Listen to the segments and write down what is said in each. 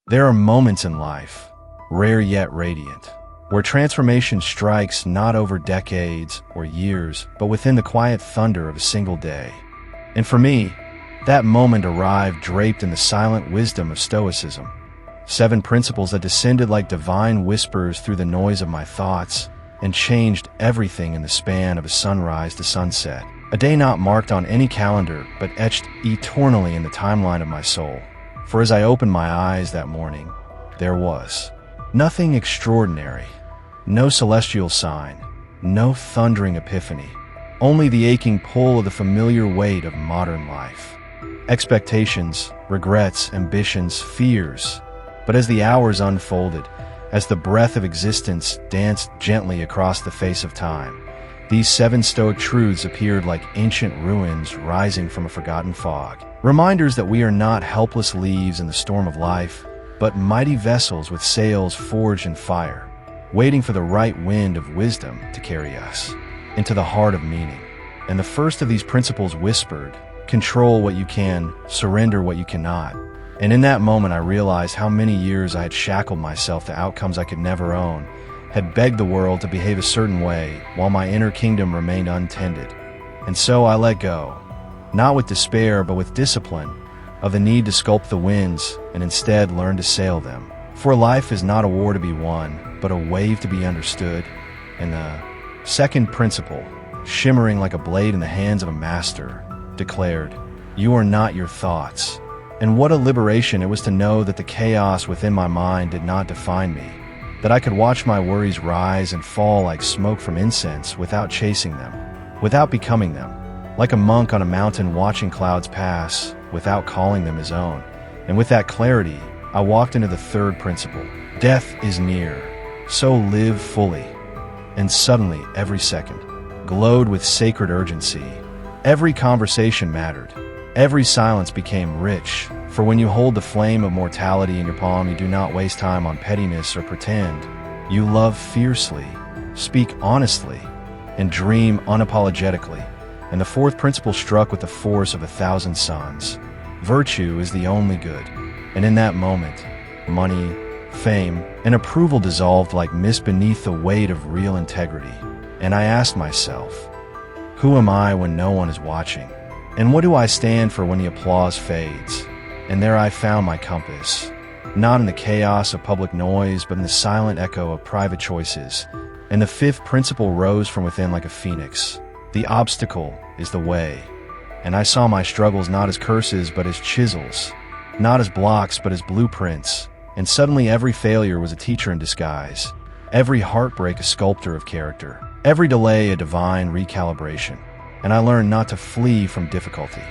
There are moments in life, rare yet radiant, where transformation strikes not over decades or years, but within the quiet thunder of a single day. And for me, that moment arrived draped in the silent wisdom of Stoicism. 7 principles that descended like divine whispers through the noise of my thoughts and changed everything in the span of a sunrise to sunset. A day not marked on any calendar, but etched eternally in the timeline of my soul. For as I opened my eyes that morning, there was nothing extraordinary, no celestial sign, no thundering epiphany, only the aching pull of the familiar weight of modern life. Expectations, regrets, ambitions, fears. But as the hours unfolded, as the breath of existence danced gently across the face of time, these 7 Stoic truths appeared like ancient ruins rising from a forgotten fog. Reminders that we are not helpless leaves in the storm of life, but mighty vessels with sails forged in fire, waiting for the right wind of wisdom to carry us into the heart of meaning. And the first of these principles whispered, "Control what you can, surrender what you cannot." And in that moment I realized how many years I had shackled myself to outcomes I could never own, had begged the world to behave a certain way while my inner kingdom remained untended. And so I let go, not with despair but with discipline, of the need to sculpt the winds and instead learn to sail them. For life is not a war to be won, but a wave to be understood. And the second principle, shimmering like a blade in the hands of a master, declared, "You are not your thoughts." And what a liberation it was to know that the chaos within my mind did not define me, that I could watch my worries rise and fall like smoke from incense without chasing them, without becoming them, like a monk on a mountain watching clouds pass without calling them his own. And with that clarity, I walked into the third principle. Death is near, so live fully. And suddenly, every second glowed with sacred urgency. Every conversation mattered. Every silence became rich, for when you hold the flame of mortality in your palm, you do not waste time on pettiness or pretend. You love fiercely, speak honestly, and dream unapologetically. And the fourth principle struck with the force of 1,000 suns. Virtue is the only good. And in that moment, money, fame, and approval dissolved like mist beneath the weight of real integrity. And I asked myself, who am I when no one is watching? And what do I stand for when the applause fades? And there I found my compass, not in the chaos of public noise, but in the silent echo of private choices. And the fifth principle rose from within like a phoenix. The obstacle is the way. And I saw my struggles not as curses, but as chisels, not as blocks, but as blueprints. And suddenly every failure was a teacher in disguise, every heartbreak a sculptor of character, every delay a divine recalibration. And I learned not to flee from difficulty,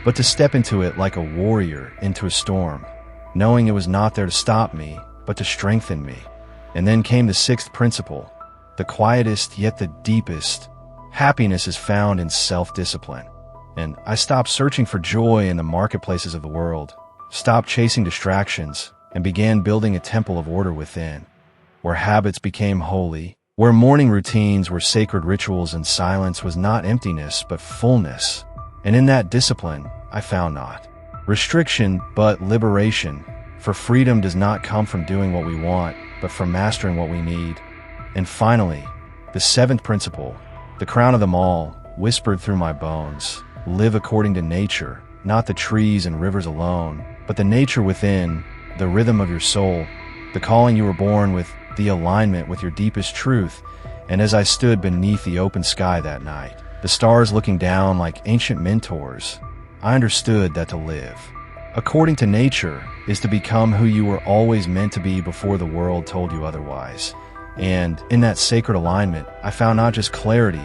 but to step into it like a warrior into a storm, knowing it was not there to stop me, but to strengthen me. And then came the sixth principle, the quietest yet the deepest. Happiness is found in self-discipline. And I stopped searching for joy in the marketplaces of the world, stopped chasing distractions, and began building a temple of order within, where habits became holy, where morning routines were sacred rituals and silence was not emptiness but fullness. And in that discipline, I found not restriction but liberation, for freedom does not come from doing what we want, but from mastering what we need. And finally, the seventh principle, the crown of them all, whispered through my bones, live according to nature, not the trees and rivers alone, but the nature within, the rhythm of your soul, the calling you were born with, the alignment with your deepest truth. And as I stood beneath the open sky that night, the stars looking down like ancient mentors, I understood that to live according to nature is to become who you were always meant to be before the world told you otherwise. And in that sacred alignment, I found not just clarity,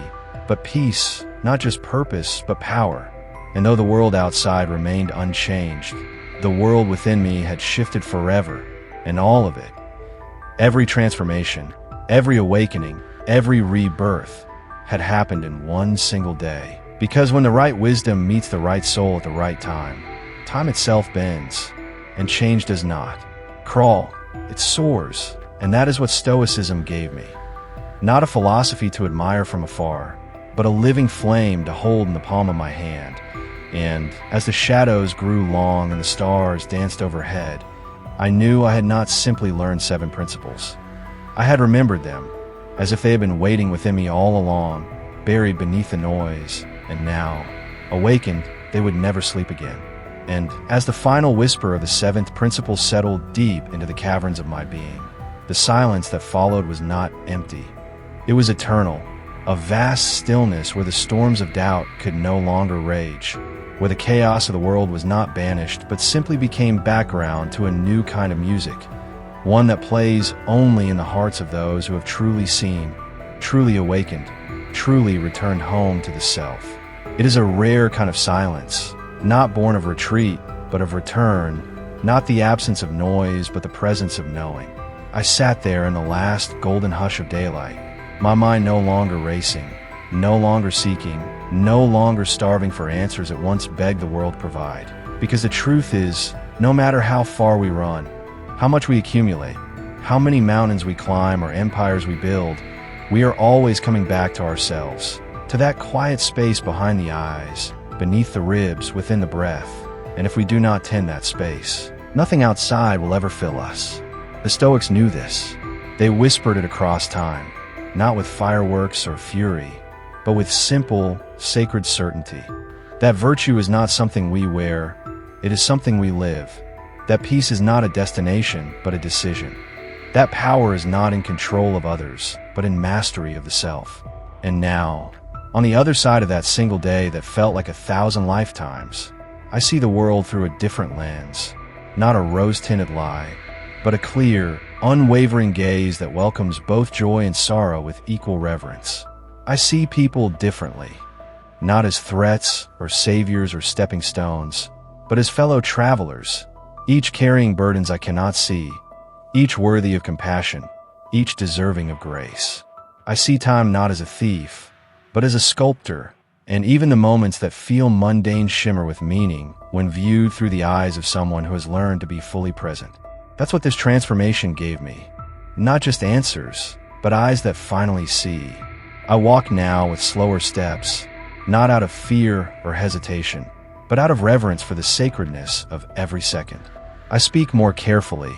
but peace, not just purpose, but power. And though the world outside remained unchanged, the world within me had shifted forever, and all of it, every transformation, every awakening, every rebirth, had happened in one single day. Because when the right wisdom meets the right soul at the right time, time itself bends, and change does not crawl, it soars. And that is what Stoicism gave me. Not a philosophy to admire from afar, but a living flame to hold in the palm of my hand. And as the shadows grew long and the stars danced overhead, I knew I had not simply learned 7 principles. I had remembered them, as if they had been waiting within me all along, buried beneath the noise, and now, awakened, they would never sleep again. And as the final whisper of the 7th principle settled deep into the caverns of my being, the silence that followed was not empty. It was eternal, a vast stillness where the storms of doubt could no longer rage, where the chaos of the world was not banished but simply became background to a new kind of music, one that plays only in the hearts of those who have truly seen, truly awakened, truly returned home to the self. It is a rare kind of silence, not born of retreat, but of return, not the absence of noise, but the presence of knowing. I sat there in the last golden hush of daylight, my mind no longer racing, no longer seeking, no longer starving for answers it once begged the world to provide. Because the truth is, no matter how far we run, how much we accumulate, how many mountains we climb or empires we build, we are always coming back to ourselves, to that quiet space behind the eyes, beneath the ribs, within the breath. And if we do not tend that space, nothing outside will ever fill us. The Stoics knew this. They whispered it across time, not with fireworks or fury, but with simple, sacred certainty. That virtue is not something we wear, it is something we live. That peace is not a destination, but a decision. That power is not in control of others, but in mastery of the self. And now, on the other side of that single day that felt like 1,000 lifetimes, I see the world through a different lens, not a rose-tinted lie, but a clear, unwavering gaze that welcomes both joy and sorrow with equal reverence. I see people differently, not as threats or saviors or stepping stones, but as fellow travelers, each carrying burdens I cannot see, each worthy of compassion, each deserving of grace. I see time not as a thief, but as a sculptor, and even the moments that feel mundane shimmer with meaning when viewed through the eyes of someone who has learned to be fully present. That's what this transformation gave me. Not just answers, but eyes that finally see. I walk now with slower steps, not out of fear or hesitation, but out of reverence for the sacredness of every second. I speak more carefully,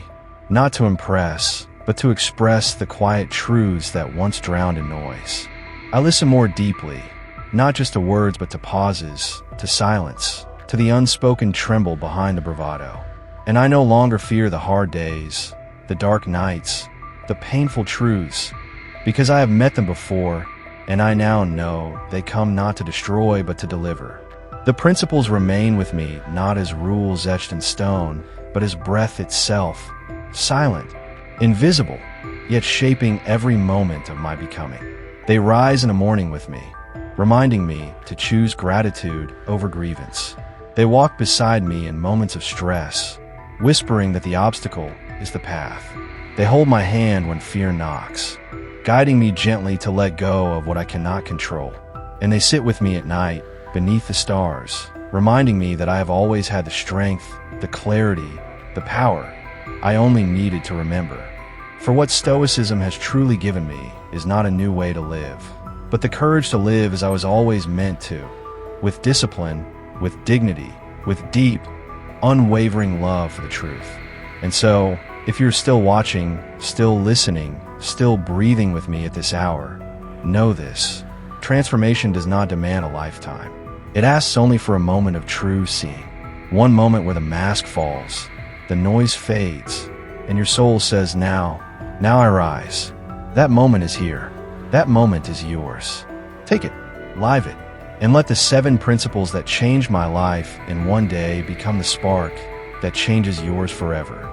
not to impress, but to express the quiet truths that once drowned in noise. I listen more deeply, not just to words but to pauses, to silence, to the unspoken tremble behind the bravado. And I no longer fear the hard days, the dark nights, the painful truths, because I have met them before, and I now know they come not to destroy but to deliver. The principles remain with me not as rules etched in stone, but as breath itself, silent, invisible, yet shaping every moment of my becoming. They rise in the morning with me, reminding me to choose gratitude over grievance. They walk beside me in moments of stress, whispering that the obstacle is the path. They hold my hand when fear knocks, guiding me gently to let go of what I cannot control. And they sit with me at night, beneath the stars, reminding me that I have always had the strength, the clarity, the power I only needed to remember. For what Stoicism has truly given me is not a new way to live, but the courage to live as I was always meant to, with discipline, with dignity, with deep, unwavering love for the truth. And so, if you're still watching, still listening, still breathing with me at this hour, know this: transformation does not demand a lifetime. It asks only for a moment of true seeing. One moment where the mask falls, the noise fades, and your soul says, now I rise. That moment is here. That moment is yours. Take it, live it, and let the 7 principles that changed my life in one day become the spark that changes yours forever.